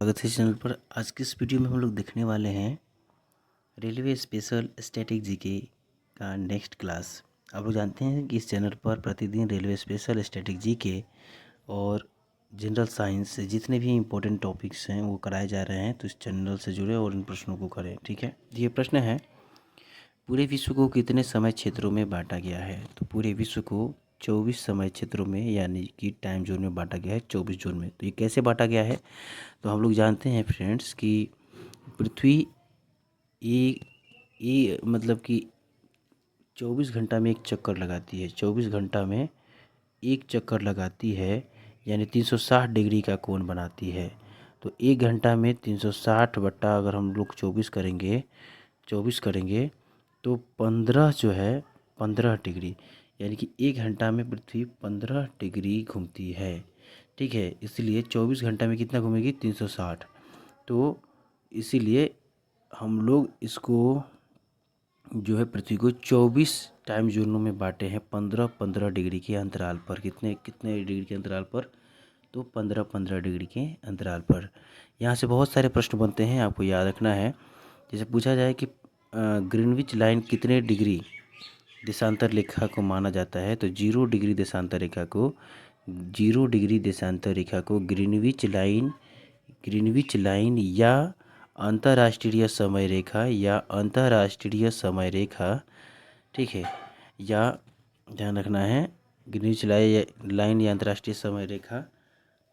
स्वागत है चैनल पर। आज की इस वीडियो में हम लोग देखने वाले हैं रेलवे स्पेशल स्टैटिक जीके का नेक्स्ट क्लास। आप लोग जानते हैं कि इस चैनल पर प्रतिदिन रेलवे स्पेशल स्टैटिक जीके और जनरल साइंस से जितने भी इम्पोर्टेंट टॉपिक्स हैं वो कराए जा रहे हैं, तो इस चैनल से जुड़े और इन प्रश्नों को करें। ठीक है, ये प्रश्न है, पूरे विश्व को कितने समय क्षेत्रों में बांटा गया है? तो पूरे विश्व को 24 समय क्षेत्रों में यानी कि टाइम जोन में बांटा गया है, 24 जोन में। तो ये कैसे बांटा गया है? तो हम लोग जानते हैं फ्रेंड्स कि पृथ्वी ये मतलब कि 24 घंटा में एक चक्कर लगाती है। 24 घंटा में एक चक्कर लगाती है यानी 360 डिग्री का कोण बनाती है। तो एक घंटा में 360 बट्टा अगर हम लोग 24 करेंगे तो 15 जो है 15 डिग्री, यानी कि एक घंटा में पृथ्वी 15 डिग्री घूमती है। ठीक है, इसलिए 24 घंटा में कितना घूमेगी? 360। तो इसीलिए हम लोग इसको जो है पृथ्वी को 24 टाइम जोनों में बांटे हैं, 15-15 डिग्री के अंतराल पर। कितने कितने डिग्री के अंतराल पर? तो 15-15 डिग्री के अंतराल पर। यहाँ से बहुत सारे प्रश्न बनते हैं, आपको याद रखना है। जैसे पूछा जाए कि ग्रीनविच लाइन कितने डिग्री देशांतर रेखा को माना जाता है? तो 0 डिग्री देशांतर रेखा को 0 डिग्री देशांतर रेखा को ग्रीनविच लाइन या अंतर्राष्ट्रीय समय रेखा, ठीक है, या ध्यान रखना है ग्रीनविच लाइन या अंतर्राष्ट्रीय समय रेखा,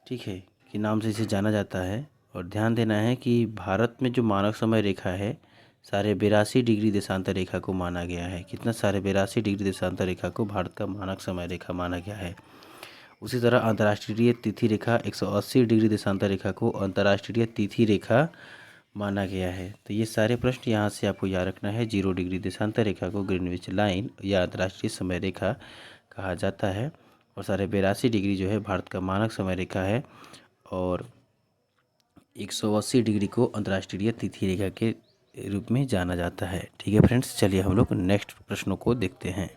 ठीक है, के नाम से इसे जाना जाता है। और ध्यान देना है कि भारत में जो मानक समय रेखा है 82.5 डिग्री देशांतर रेखा को माना गया है। कितना? 82.5 डिग्री देशांतर रेखा को भारत का मानक समय रेखा माना गया है। उसी तरह अंतर्राष्ट्रीय तिथि रेखा 180 डिग्री देशांतर रेखा को अंतर्राष्ट्रीय तिथि रेखा माना गया है। तो ये सारे प्रश्न यहाँ से आपको याद रखना है। 0 डिग्री देशांतर रेखा को ग्रीनविच लाइन या अंतर्राष्ट्रीय समय रेखा कहा जाता है, और 82.5 डिग्री जो है भारत का मानक समय रेखा है, और 180 डिग्री को अंतर्राष्ट्रीय तिथि रेखा के रूप में जाना जाता है। ठीक है फ्रेंड्स, चलिए हम लोग नेक्स्ट प्रश्नों को देखते हैं।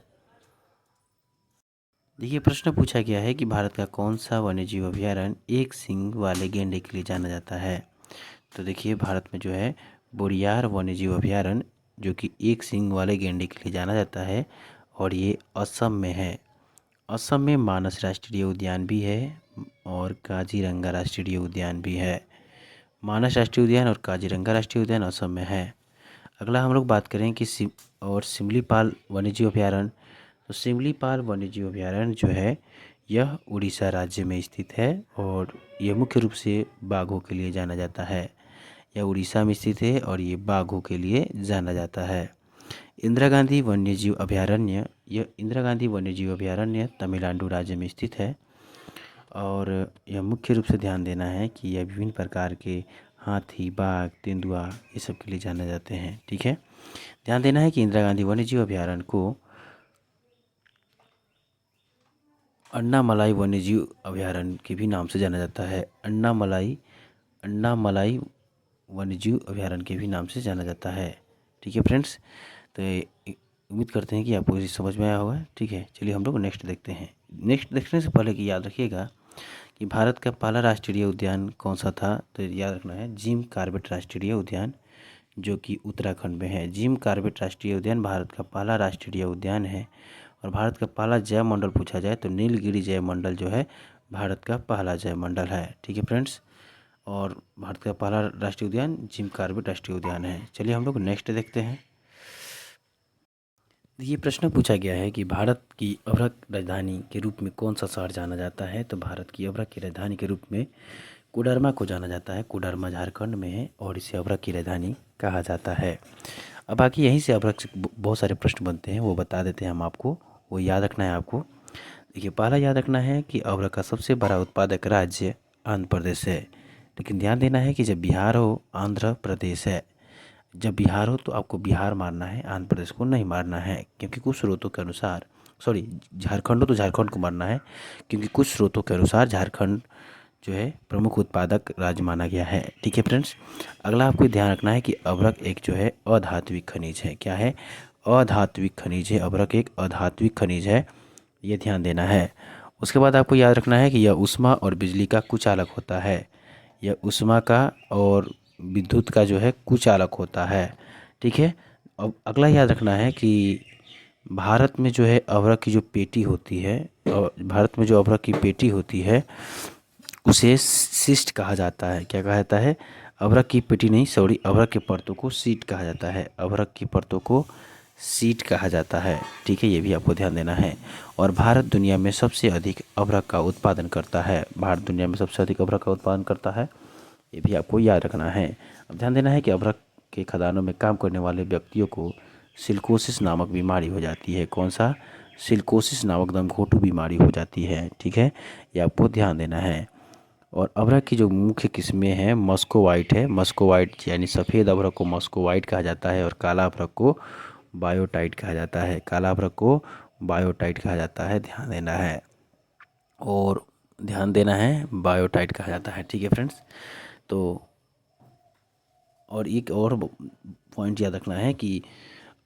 देखिए, प्रश्न पूछा गया है कि भारत का कौन सा वन्यजीव अभयारण्य एक सींग वाले गैंडे के लिए जाना जाता है? तो देखिए, भारत में जो है बोरियार वन्यजीव अभयारण्य जो कि एक सींग वाले गैंडे के लिए जाना जाता है, और ये असम में है। असम में मानस राष्ट्रीय उद्यान भी है और काजीरंगा राष्ट्रीय उद्यान भी है। मानस राष्ट्रीय उद्यान और काजीरंगा राष्ट्रीय उद्यान असम में है। अगला हम लोग बात करें कि सिमलीपाल वन्यजीव अभयारण्य। तो सिमलीपाल वन्यजीव अभयारण्य जो है यह उड़ीसा राज्य में स्थित है, और यह मुख्य रूप से बाघों के लिए जाना जाता है। यह उड़ीसा में स्थित है और ये बाघों के लिए जाना जाता है। इंदिरा गांधी वन्यजीव अभयारण्य तमिलनाडु राज्य में स्थित है, और यह मुख्य रूप से ध्यान देना है कि यह विभिन्न प्रकार के हाथी, बाघ, तेंदुआ ये सब के लिए जाने जाते हैं। ठीक है, ध्यान देना है कि इंदिरा गांधी वन्यजीव अभयारण्य को अन्नामलाई वन्यजीव अभयारण्य के भी नाम से जाना जाता है। अन्नामलाई वन्यजीव अभयारण्य के भी नाम से जाना जाता है। ठीक है फ्रेंड्स, तो उम्मीद करते हैं कि आपको इसे समझ में आया होगा। ठीक है, चलिए हम लोग नेक्स्ट देखते हैं। नेक्स्ट देखने से पहले कि याद रखिएगा कि भारत का पहला राष्ट्रीय उद्यान कौन सा था? तो याद रखना है जिम कॉर्बेट राष्ट्रीय उद्यान, जो कि उत्तराखंड में है। जिम कॉर्बेट राष्ट्रीय उद्यान भारत का पहला राष्ट्रीय उद्यान है। और भारत का पहला जैव मंडल पूछा जाए तो नीलगिरी जैव मंडल जो है भारत का पहला जैव मंडल है। ठीक है फ्रेंड्स, और भारत का पहला राष्ट्रीय उद्यान जिम कॉर्बेट राष्ट्रीय उद्यान है। चलिए हम लोग नेक्स्ट देखते हैं। ये प्रश्न पूछा गया है कि भारत की अभ्रक राजधानी के रूप में कौन सा शहर जाना जाता है? तो भारत की अभ्रक की राजधानी के रूप में कोडरमा को जाना जाता है। कोडरमा झारखंड में है और इसे अभ्रक की राजधानी कहा जाता है। अब बाकी यहीं से अभ्रक से बहुत सारे प्रश्न बनते हैं, वो बता देते हैं हम आपको, वो याद रखना है आपको। देखिए, पहला याद रखना है कि अभ्रक का सबसे बड़ा उत्पादक राज्य आंध्र प्रदेश है। लेकिन ध्यान देना है कि जब बिहार हो आंध्र प्रदेश है, जब बिहार हो तो आपको बिहार मारना है, आंध्र प्रदेश को नहीं मारना है, क्योंकि कुछ स्रोतों के अनुसार झारखंड हो तो झारखंड को मारना है, क्योंकि कुछ स्रोतों के अनुसार झारखंड जो है प्रमुख उत्पादक राज्य माना गया है। ठीक है फ्रेंड्स, अगला आपको ध्यान रखना है कि अभ्रक एक जो है अधात्विक खनिज है। क्या है? अधात्विक खनिज है। अभ्रक एक अधात्विक खनिज है, ये ध्यान देना है। उसके बाद आपको याद रखना है कि यह ऊष्मा और बिजली का कुचालक होता है। यह ऊष्मा का और विद्युत का जो है कुचालक होता है। ठीक है। अब अगला याद रखना है कि भारत में जो है अभ्रक की जो पेटी होती है, भारत में जो अभ्रक की पेटी होती है उसे शिस्ट कहा जाता है। क्या कहा जाता है? अभ्रक की पेटी नहीं, सॉरी, अभ्रक की परतों को शीट कहा जाता है। अभ्रक की परतों को शीट कहा जाता है। ठीक है, ये भी आपको ध्यान देना है। और भारत दुनिया में सबसे अधिक अभ्रक का उत्पादन करता है। भारत दुनिया में सबसे अधिक अभ्रक का उत्पादन करता है, ये भी आपको याद रखना है। अब ध्यान देना है कि अभ्रक के खदानों में काम करने वाले व्यक्तियों को सिलिकोसिस नामक बीमारी हो जाती है। कौन सा? सिलिकोसिस नामक दमघोंटू बीमारी हो जाती है। ठीक है, ये आपको ध्यान देना है। और अभ्रक की जो मुख्य किस्में हैं, मस्कोवाइट है। मस्कोवाइट यानी सफ़ेद अभ्रक को मस्कोवाइट कहा जाता है और काला अभ्रक को बायोटाइट कहा जाता है। काला अभ्रक को बायोटाइट कहा जाता है, ध्यान देना है। और ध्यान देना है, बायोटाइट कहा जाता है। ठीक है फ्रेंड्स, तो और एक और पॉइंट याद रखना है कि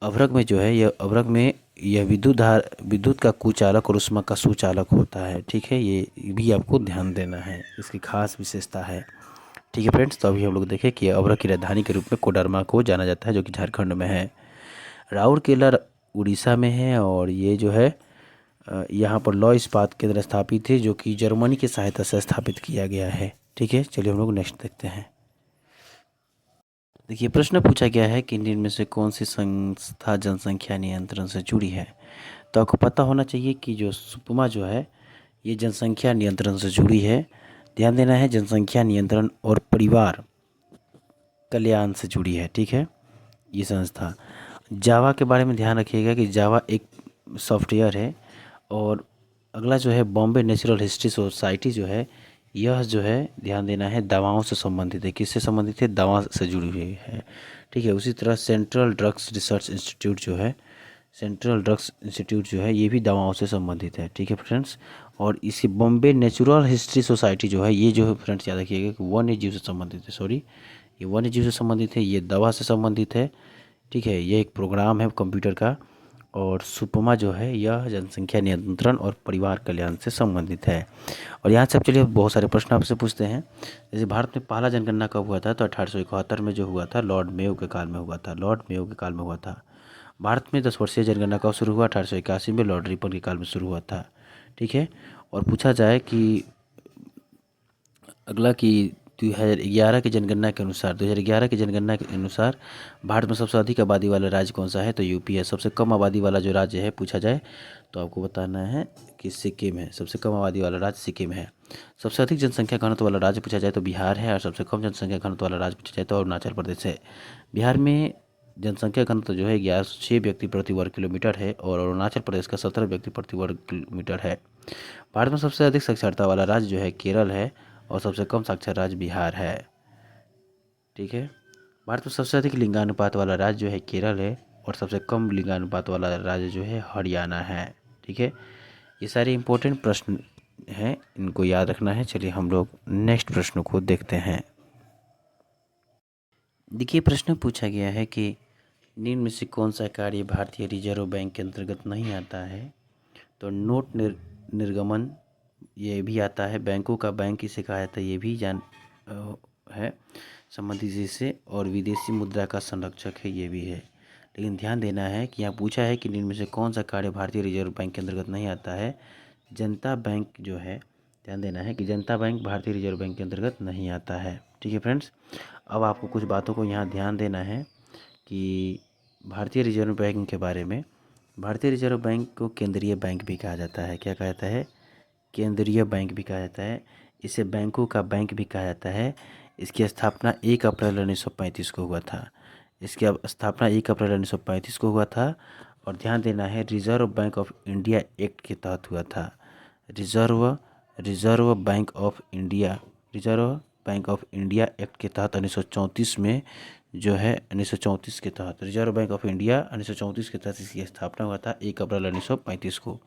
अभ्रक में जो है, यह अभ्रक में यह विद्युत का कुचालक और ऊष्मा का सुचालक होता है। ठीक है, ये भी आपको ध्यान देना है, इसकी खास विशेषता है। ठीक है फ्रेंड्स, तो अभी हम लोग देखें कि अभ्रक की राजधानी के रूप में कोडरमा को जाना जाता है, जो कि झारखंड में है। राउरकेला उड़ीसा में है। और ये जो है यहाँ पर लौह इस्पात केंद्र स्थापित है, जो कि जर्मनी की सहायता से स्थापित किया गया है। ठीक है, चलिए हम लोग नेक्स्ट देखते हैं। देखिए, प्रश्न पूछा गया है कि निम्न में से कौन सी संस्था जनसंख्या नियंत्रण से जुड़ी है। तो आपको पता होना चाहिए कि जो सुकमा जो है ये जनसंख्या नियंत्रण से जुड़ी है। ध्यान देना है, जनसंख्या नियंत्रण और परिवार कल्याण से जुड़ी है। ठीक है, ये संस्था। जावा के बारे में ध्यान रखिएगा कि जावा एक सॉफ्टवेयर है। और अगला जो है बॉम्बे नेचुरल हिस्ट्री सोसाइटी जो है, यह जो है ध्यान देना है दवाओं से संबंधित है। किससे संबंधित है? दवा से जुड़ी हुई है। ठीक है, उसी तरह सेंट्रल ड्रग्स रिसर्च इंस्टीट्यूट जो है, सेंट्रल ड्रग्स इंस्टीट्यूट जो है, ये भी दवाओं से संबंधित है। ठीक है फ्रेंड्स, और इसी बॉम्बे नेचुरल हिस्ट्री सोसाइटी जो है, ये जो है फ्रेंड्स याद रखिएगा कि वन्य जीव से संबंधित है। सॉरी, ये वन्य जीव से संबंधित है, ये दवा से संबंधित है। ठीक है, ये एक प्रोग्राम है कंप्यूटर का। और सुपमा जो है यह जनसंख्या नियंत्रण और परिवार कल्याण से संबंधित है। और यहाँ से अब चलिए बहुत सारे प्रश्न आपसे पूछते हैं। जैसे भारत में पहला जनगणना कब हुआ था? तो 1871 में जो हुआ था, लॉर्ड मेयो के काल में हुआ था। लॉर्ड मेयो के काल में हुआ था। भारत में 10 वर्षीय जनगणना कब शुरू हुआ? 1881 में लॉर्ड रिपन के काल में शुरू हुआ था। ठीक है, और पूछा जाए कि अगला कि 2011 की जनगणना के अनुसार 2011 की जनगणना के अनुसार भारत में सबसे अधिक आबादी वाला राज्य कौन सा है? तो यूपी है। सबसे कम आबादी वाला जो राज्य है पूछा जाए तो आपको बताना है कि सिक्किम है। सबसे कम आबादी वाला राज्य सिक्किम है। सबसे अधिक जनसंख्या घनत्व वाला राज्य पूछा जाए तो बिहार है। और सबसे कम जनसंख्या घनत्व वाला राज्य पूछा जाए तो अरुणाचल प्रदेश है। बिहार में जनसंख्या घनत्व जो है 1106 व्यक्ति प्रति वर्ग किलोमीटर है और अरुणाचल प्रदेश का 17 व्यक्ति प्रति वर्ग किलोमीटर है। भारत में सबसे अधिक साक्षरता वाला राज्य जो है केरल है और सबसे कम साक्षर राज्य बिहार है। ठीक है, भारत में सबसे अधिक लिंगानुपात वाला राज्य जो है केरल है और सबसे कम लिंगानुपात वाला राज्य जो है हरियाणा है। ठीक है, ये सारे इंपॉर्टेंट प्रश्न हैं, इनको याद रखना है। चलिए हम लोग नेक्स्ट प्रश्न को देखते हैं। देखिए, प्रश्न पूछा गया है कि निम्न में से कौन सा कार्य भारतीय रिजर्व बैंक के अंतर्गत नहीं आता है? तो नोट निर्गमन ये भी आता है। बैंकों का बैंक किसे कहा जाता है? ये भी है संबंधित जिससे। और विदेशी मुद्रा का संरक्षक है, ये भी है। लेकिन ध्यान देना है कि यहाँ पूछा है कि निम्न में से कौन सा कार्य भारतीय रिजर्व बैंक के अंतर्गत नहीं आता है? जनता बैंक जो है, ध्यान देना है कि जनता बैंक भारतीय रिजर्व बैंक के अंतर्गत नहीं आता है। ठीक है फ्रेंड्स, अब आपको कुछ बातों को यहाँ ध्यान देना है कि भारतीय रिजर्व बैंक के बारे में। भारतीय रिजर्व बैंक को केंद्रीय बैंक भी कहा जाता है। क्या कहा जाता है? केंद्रीय बैंक भी कहा जाता है। इसे बैंकों का बैंक भी कहा जाता है। इसकी स्थापना 1 अप्रैल 1935 को हुआ था। इसकी स्थापना 1 अप्रैल 1935 को हुआ था। और ध्यान देना है, reserve bank of India act के तहत हुआ था। Reserve bank of India act के तहत 1934 में जो है 1934 के तहत रिजर्व बैंक ऑफ इंडिया 1934 के तहत इसकी स्थापना हुआ था 1 अप्रैल 1935 को।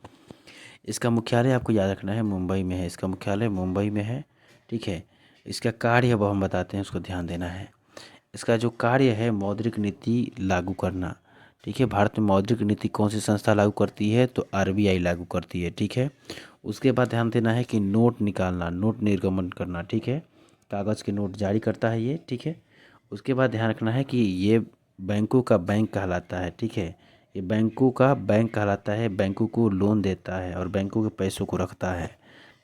इसका मुख्यालय आपको याद रखना है मुंबई में है। इसका मुख्यालय मुंबई में है। ठीक है, इसका कार्य अब हम बताते हैं, उसको ध्यान देना है। इसका जो कार्य है मौद्रिक नीति लागू करना। ठीक है, भारत में मौद्रिक नीति कौन सी संस्था लागू करती है? तो आरबीआई लागू करती है। ठीक है, उसके बाद ध्यान देना है कि नोट निकालना, नोट निर्गमन करना। ठीक है, कागज़ के नोट जारी करता है ये, ठीक है। उसके बाद ध्यान रखना है कि ये बैंकों का बैंक कहलाता है, ठीक है। ये बैंकों का बैंक कहलाता है, बैंकों को लोन देता है और बैंकों के पैसों को रखता है,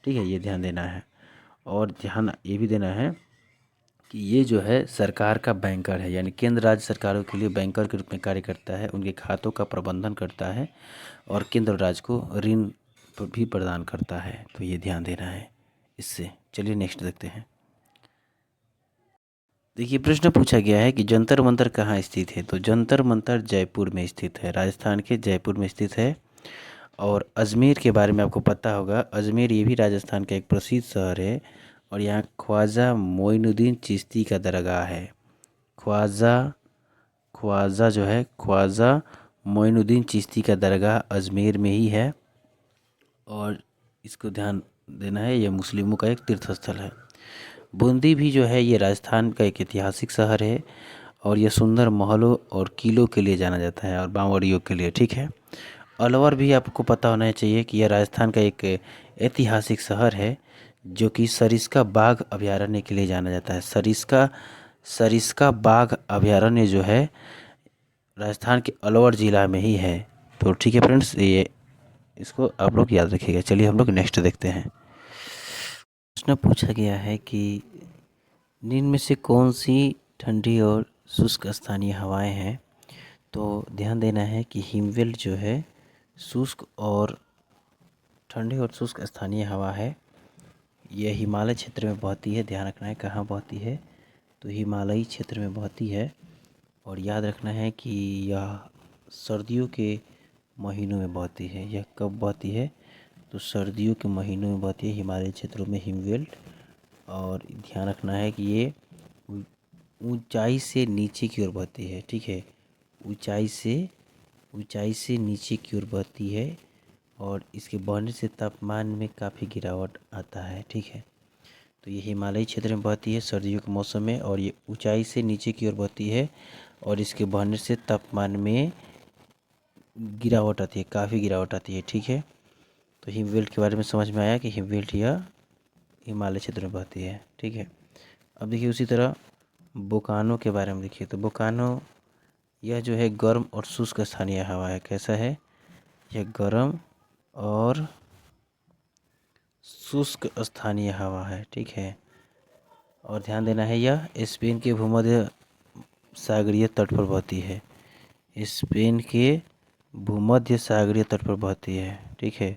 ठीक है। ये ध्यान देना है। और ध्यान ये भी देना है कि ये जो है सरकार का बैंकर है, यानी केंद्र राज्य सरकारों के लिए बैंकर के रूप में कार्य करता है, उनके खातों का प्रबंधन करता है और केंद्र राज्य को ऋण भी प्रदान करता है। तो ये ध्यान देना है इससे। चलिए नेक्स्ट देखते हैं। देखिए प्रश्न पूछा गया है कि जंतर मंतर कहाँ स्थित है। तो जंतर मंतर जयपुर में स्थित है, राजस्थान के जयपुर में स्थित है। और अजमेर के बारे में आपको पता होगा, अजमेर ये भी राजस्थान का एक प्रसिद्ध शहर है और यहाँ ख्वाजा मोइनुद्दीन चिश्ती का दरगाह है। ख्वाजा ख्वाजा जो है ख्वाजा मोइनुद्दीन चिश्ती का दरगाह अजमेर में ही है और इसको ध्यान देना है, यह मुस्लिमों का एक तीर्थ स्थल है। बूंदी भी जो है ये राजस्थान का एक ऐतिहासिक शहर है और यह सुंदर महलों और किलों के लिए जाना जाता है और बावड़ियों के लिए, ठीक है। अलवर भी आपको पता होना चाहिए कि यह राजस्थान का एक ऐतिहासिक शहर है जो कि सरिस्का बाघ अभयारण्य के लिए जाना जाता है। सरिस्का बाघ अभयारण्य जो है राजस्थान के अलवर ज़िला में ही है। तो ठीक है फ्रेंड्स, ये इसको आप लोग याद रखिएगा। चलिए हम लोग नेक्स्ट देखते हैं। प्रश्न पूछा गया है कि निम्न में से कौन सी ठंडी और शुष्क स्थानीय हवाएं हैं। तो ध्यान देना है कि हिमवेल जो है शुष्क और ठंडी और शुष्क स्थानीय हवा है। यह हिमालय क्षेत्र में बहती है। ध्यान रखना है कहाँ बहती है, तो हिमालयी क्षेत्र में बहती है। और याद रखना है कि यह सर्दियों के महीनों में बहती है। यह कब बहती है, तो सर्दियों के महीनों में बहती है हिमालय क्षेत्रों में हिमवेल। और ध्यान रखना है कि ये ऊंचाई से नीचे की ओर बहती है, ठीक है। ऊंचाई से नीचे की ओर बहती है और इसके बहने से तापमान में काफ़ी गिरावट आता है, ठीक है। तो ये हिमालयी क्षेत्र में बहती है सर्दियों के मौसम में और ये ऊंचाई से नीचे की ओर बहती है और इसके बहने से तापमान में गिरावट आती है, काफ़ी गिरावट आती है, ठीक है। तो हिमवेल के बारे में समझ में आया कि हिमवेल यह हिमालय क्षेत्र में बहती है, ठीक है। अब देखिए उसी तरह बोकानो के बारे में देखिए। तो बोकानो यह जो है गर्म और शुष्क स्थानीय हवा है। कैसा है, यह गर्म और शुष्क स्थानीय हवा है, ठीक है। और ध्यान देना है यह स्पेन के भूमध्य सागरीय तट पर बहती है। स्पेन के भूमध्य सागरीय तट पर बहती है, ठीक है।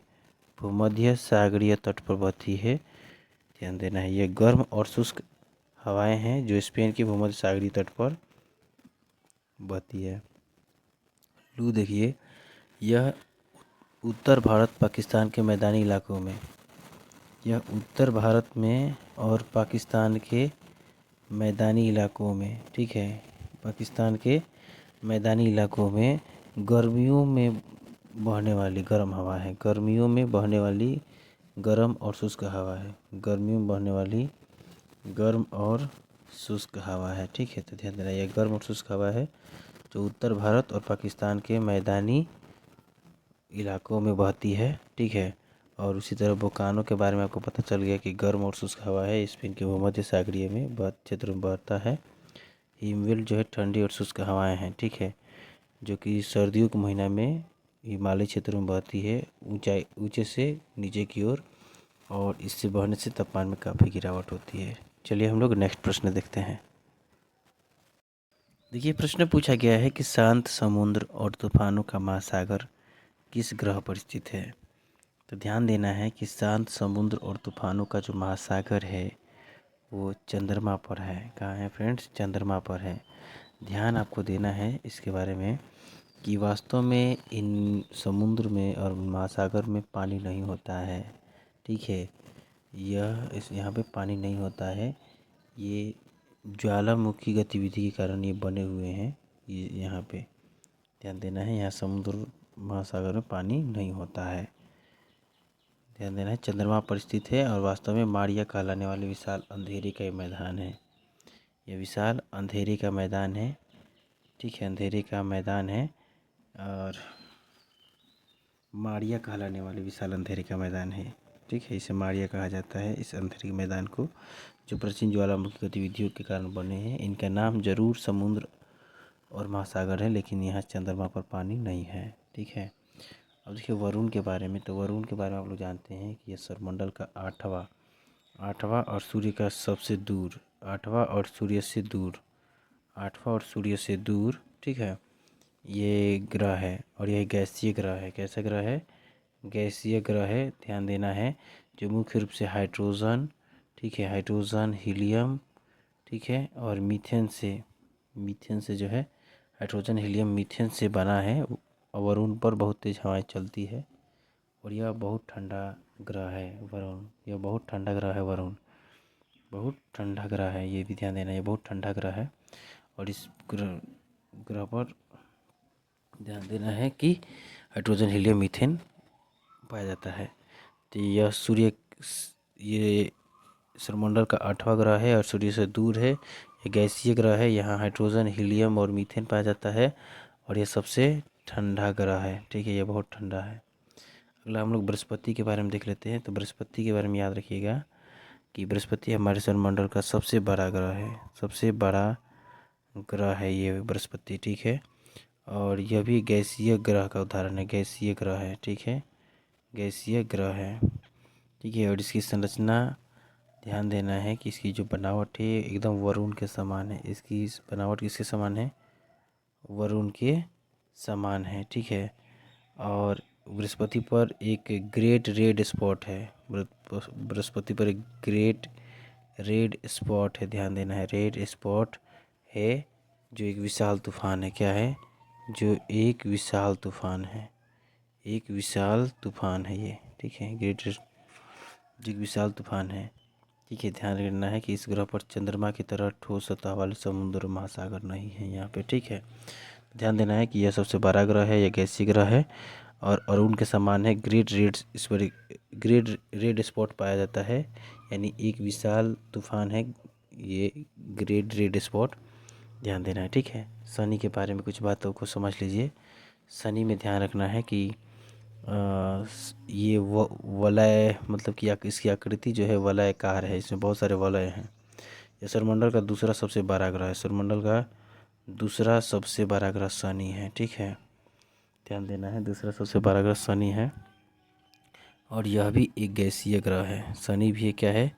भूमध्य सागरीय तट पर बहती है, ध्यान देना है। ये गर्म और शुष्क हवाएं हैं जो स्पेन के भूमध्य सागरीय तट पर बहती है। लू देखिए, यह उत्तर भारत पाकिस्तान के मैदानी इलाकों में, यह उत्तर भारत में और पाकिस्तान के मैदानी इलाकों में, ठीक है, पाकिस्तान के मैदानी इलाकों में गर्मियों में बहने वाली गर्म हवा है। गर्मियों में बहने वाली गर्म और शुष्क हवा है। गर्मियों में बहने वाली गर्म और शुष्क हवा है, ठीक है। तो ध्यान देना, यह गर्म और शुष्क हवा है जो उत्तर भारत और पाकिस्तान के मैदानी इलाकों में बहती है, ठीक है। और उसी तरह बोकानो के बारे में आपको पता चल गया कि गर्म और शुष्क हवा है, स्पेन के भूमध्य सागरीय में क्षेत्र में बहता है। हिमवेल जो है ठंडी और शुष्क हवाएं हैं, ठीक है, जो कि सर्दियों के महीना में हिमालय क्षेत्र में बहती है ऊंचे से नीचे की ओर और इससे बहने से तापमान में काफ़ी गिरावट होती है। चलिए हम लोग नेक्स्ट प्रश्न देखते हैं। देखिए प्रश्न पूछा गया है कि शांत समुद्र और तूफानों का महासागर किस ग्रह पर स्थित है। तो ध्यान देना है कि शांत समुद्र और तूफानों का जो महासागर है वो चंद्रमा पर है। कहाँ है फ्रेंड्स, चंद्रमा पर है। ध्यान आपको देना है इसके बारे में कि वास्तव में इन समुद्र में और महासागर में पानी नहीं होता है, ठीक है। यहाँ पे पानी नहीं होता है। ये ज्वालामुखी गतिविधि के कारण ये बने हुए हैं। ये यहाँ पे ध्यान देना है, यहाँ समुद्र महासागर में पानी नहीं होता है। ध्यान देना है, चंद्रमा पर स्थित है और वास्तव में मारिया कहलाने वाले विशाल अंधेरे का मैदान है। यह विशाल अंधेरे का मैदान है, ठीक है, अंधेरे का मैदान है और मारिया कहलाने वाले विशाल अंधेरे का मैदान है, ठीक है। इसे मारिया कहा जाता है इस अंधेरे के मैदान को। जो प्राचीन ज्वालामुखी गतिविधियों के कारण बने हैं। इनका नाम जरूर समुद्र और महासागर है, लेकिन यहाँ चंद्रमा पर पानी नहीं है। ठीक है। अब देखिए वरुण के बारे में। तो वरुण के बारे में आप लोग जानते हैं कि यह सौरमंडल का आठवां और सूर्य का सबसे दूर, आठवां और सूर्य से दूर, ठीक है, ये ग्रह है। और यह गैसीय ग्रह है। कैसा ग्रह है? गैसीय ग्रह है। ध्यान देना है। जो मुख्य रूप से हाइड्रोजन, ठीक है, हाइड्रोजन, हीलियम, ठीक है, और मीथेन से जो है हाइड्रोजन, हीलियम, मीथेन से बना है। वरुण पर बहुत तेज हवाएं चलती है और यह बहुत ठंडा ग्रह है वरुण। यह बहुत ठंडा ग्रह है वरुण, बहुत ठंडा ग्रह है। ये भी ध्यान देना, ये बहुत ठंडा ग्रह है। और इस ग्रह पर ध्यान देना है कि हाइड्रोजन, हीलियम, मीथेन पाया जाता है। तो ये सौरमंडल का आठवां ग्रह है और सूर्य से दूर है। ये गैसीय ग्रह है। यहाँ हाइड्रोजन, हीलियम और मीथेन पाया जाता है और ये सबसे ठंडा ग्रह है। ठीक है, ये बहुत ठंडा है। अगला हम लोग बृहस्पति के बारे में देख लेते हैं। तो बृहस्पति के बारे में याद रखिएगा कि बृहस्पति हमारे सौरमंडल का सबसे बड़ा ग्रह है। सबसे बड़ा ग्रह है ये बृहस्पति। ठीक है। और यह भी गैसीय ग्रह का उदाहरण है। गैसीय ग्रह है। ठीक है, गैसीय ग्रह है। ठीक है। और इसकी संरचना ध्यान देना है कि इसकी जो बनावट है एकदम वरुण के समान है। इसकी बनावट किसके समान है? वरुण के समान है। ठीक है। और बृहस्पति पर एक ग्रेट रेड स्पॉट है। बृहस्पति पर एक ग्रेट रेड स्पॉट है। ध्यान देना है, रेड स्पॉट है जो एक विशाल तूफान है। क्या है? जो एक विशाल तूफान है। एक विशाल तूफान है ये। ठीक है, ग्रेट, जो एक विशाल तूफान है। ठीक है। ध्यान रखना है कि इस ग्रह पर चंद्रमा की तरह ठोस सतह वाले समुद्र और महासागर नहीं है यहाँ पे। ठीक है। ध्यान देना है कि यह सबसे बड़ा ग्रह है, यह गैसीय ग्रह है और अरुण के समान है। इस पर ग्रेट रेड स्पॉट पाया जाता है, यानी एक विशाल तूफान है ये ग्रेट रेड स्पॉट। ध्यान देना है। ठीक है। शनि के बारे में कुछ बातों को समझ लीजिए। शनि में ध्यान रखना है कि ये वलय, मतलब कि इसकी आकृति जो है वलयाकार है। इसमें बहुत सारे वलय हैं। यह सौरमंडल का दूसरा सबसे बड़ा ग्रह है। सौरमंडल का दूसरा सबसे बड़ा ग्रह शनि है। ठीक है, ध्यान देना है, दूसरा सबसे बड़ा ग्रह शनि है और यह भी एक गैसीय ग्रह है। शनि भी क्या है?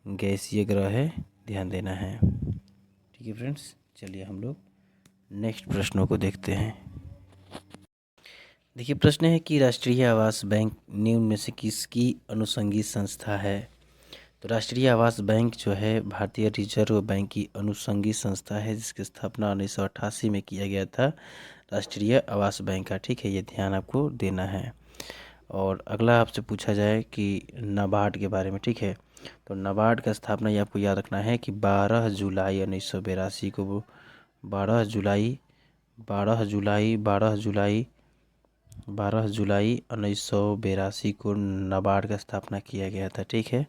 गैसीय ग्रह है। ध्यान देना है। ठीक है फ्रेंड्स, चलिए हम लोग नेक्स्ट प्रश्नों को देखते हैं। देखिए प्रश्न है कि राष्ट्रीय आवास बैंक निम्न में से किसकी अनुषंगी संस्था है? तो राष्ट्रीय आवास बैंक जो है भारतीय रिजर्व बैंक की अनुषंगी संस्था है, जिसकी स्थापना 1988 में किया गया था, राष्ट्रीय आवास बैंक का। ठीक है, ये ध्यान आपको देना है। और अगला आपसे पूछा जाए कि नाबार्ड के बारे में। ठीक है, तो नाबार्ड का स्थापना ये आपको याद रखना है कि 12 जुलाई 1982 को 12 जुलाई 12 जुलाई 12 जुलाई 12 जुलाई 1982 को नाबार्ड का स्थापना किया गया था। ठीक है।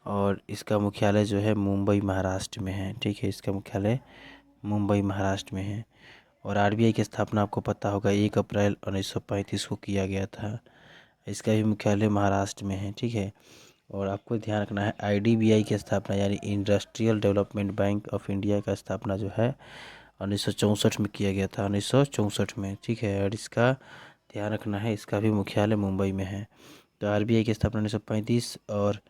और इसका मुख्यालय जो है मुंबई महाराष्ट्र में है। ठीक है, इसका मुख्यालय मुंबई महाराष्ट्र में है। और आरबीआई की स्थापना आपको पता होगा 1 अप्रैल 1935 को किया गया था। इसका भी मुख्यालय महाराष्ट्र में है। ठीक है। और आपको ध्यान रखना है आईडीबीआई की स्थापना यानी industrial development bank of India का स्थापना जो है 1964 में किया गया था, 1964 में। ठीक है। और इसका ध्यान रखना है, इसका भी मुख्यालय मुंबई में है। तो आरबीआई की स्थापना 1935 और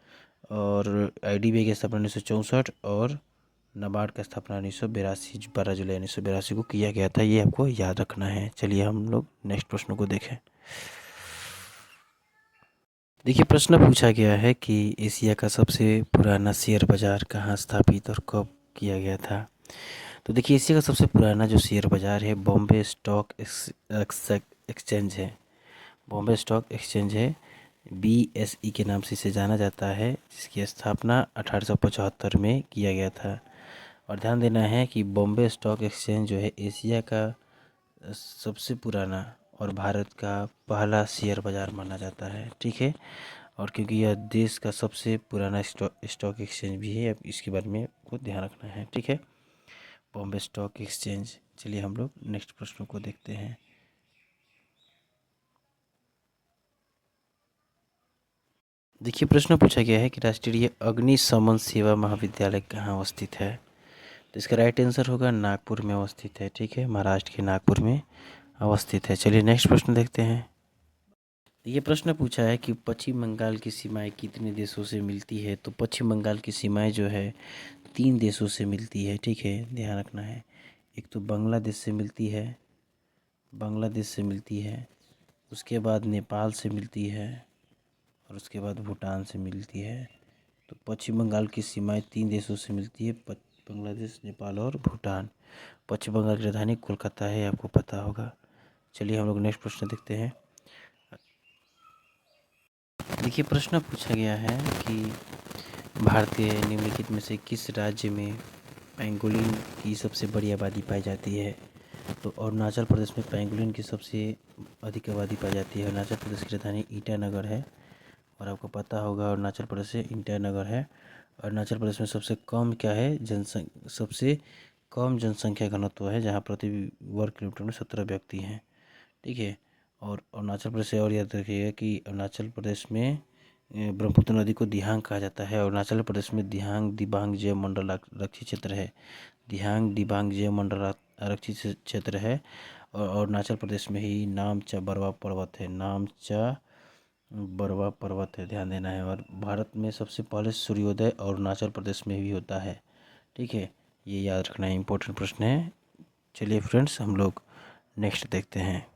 आईडीबीआई की स्थापना 1964 और नाबार्ड का स्थापना 1982 12 जुलाई 1982 को किया गया था। ये आपको याद रखना है। चलिए हम लोग नेक्स्ट प्रश्न को देखें। देखिए प्रश्न पूछा गया है कि एशिया का सबसे पुराना शेयर बाजार कहाँ स्थापित और कब किया गया था? तो देखिए एशिया का सबसे पुराना जो शेयर बाजार है बॉम्बे स्टॉक एक्सचेंज है। बॉम्बे स्टॉक एक्सचेंज है, बीएसई के नाम से इसे जाना जाता है, जिसकी स्थापना 1875 में किया गया था। और ध्यान देना है कि बॉम्बे स्टॉक एक्सचेंज जो है एशिया का सबसे पुराना और भारत का पहला शेयर बाज़ार माना जाता है। ठीक है। और क्योंकि यह देश का सबसे पुराना स्टॉक एक्सचेंज भी है, अब इसके बारे में आपको ध्यान रखना है। ठीक है, बॉम्बे स्टॉक एक्सचेंज। चलिए हम लोग नेक्स्ट प्रश्न को देखते हैं। देखिए प्रश्न पूछा गया है कि राष्ट्रीय अग्निशमन सेवा महाविद्यालय कहाँ अवस्थित है। तो इसका राइट आंसर होगा नागपुर में अवस्थित है। ठीक है, महाराष्ट्र के नागपुर में अवस्थित है। चलिए नेक्स्ट प्रश्न देखते हैं। ये प्रश्न पूछा है कि पश्चिम बंगाल की सीमाएं कितने देशों से मिलती है। तो पश्चिम बंगाल की सीमाएं जो है 3 देशों से मिलती है। ठीक है, ध्यान रखना है। एक तो बांग्लादेश से मिलती है, बांग्लादेश से मिलती है, उसके बाद नेपाल से मिलती है और उसके बाद भूटान से मिलती है। तो पश्चिम बंगाल की सीमाएं 3 देशों से मिलती है, बांग्लादेश, नेपाल और भूटान। पश्चिम बंगाल की राजधानी कोलकाता है, आपको पता होगा। चलिए हम लोग नेक्स्ट प्रश्न देखते हैं। देखिए प्रश्न पूछा गया है कि भारत के निम्नलिखित में से किस राज्य में पेंगोलिन की सबसे बड़ी आबादी पाई जाती है। तो अरुणाचल प्रदेश में पेंगोलिन की सबसे अधिक आबादी पाई जाती है। अरुणाचल प्रदेश की राजधानी ईटानगर है और आपको पता होगा अरुणाचल प्रदेश से ईटानगर है। अरुणाचल प्रदेश में सबसे कम क्या है, सबसे कम जनसंख्या घनत्व है, जहाँ प्रति वर्ग किलोमीटर में 17 व्यक्ति हैं। ठीक है, और अरुणाचल प्रदेश से और याद रखिएगा कि अरुणाचल प्रदेश में ब्रह्मपुत्र नदी को दिहांग कहा जाता है। अरुणाचल प्रदेश में दिहांग दिबांग जैव मंडल आरक्षित क्षेत्र है। दिहांग दिबांग जैव मंडल आरक्षित क्षेत्र है और अरुणाचल प्रदेश में ही नामचा बरवा पर्वत है। नामचा बरवा पर्वत है, ध्यान देना है। और भारत में सबसे पहले सूर्योदय अरुणाचल प्रदेश में भी होता है। ठीक है, ये याद रखना इम्पोर्टेंट प्रश्न है। चलिए फ्रेंड्स हम लोग नेक्स्ट देखते हैं।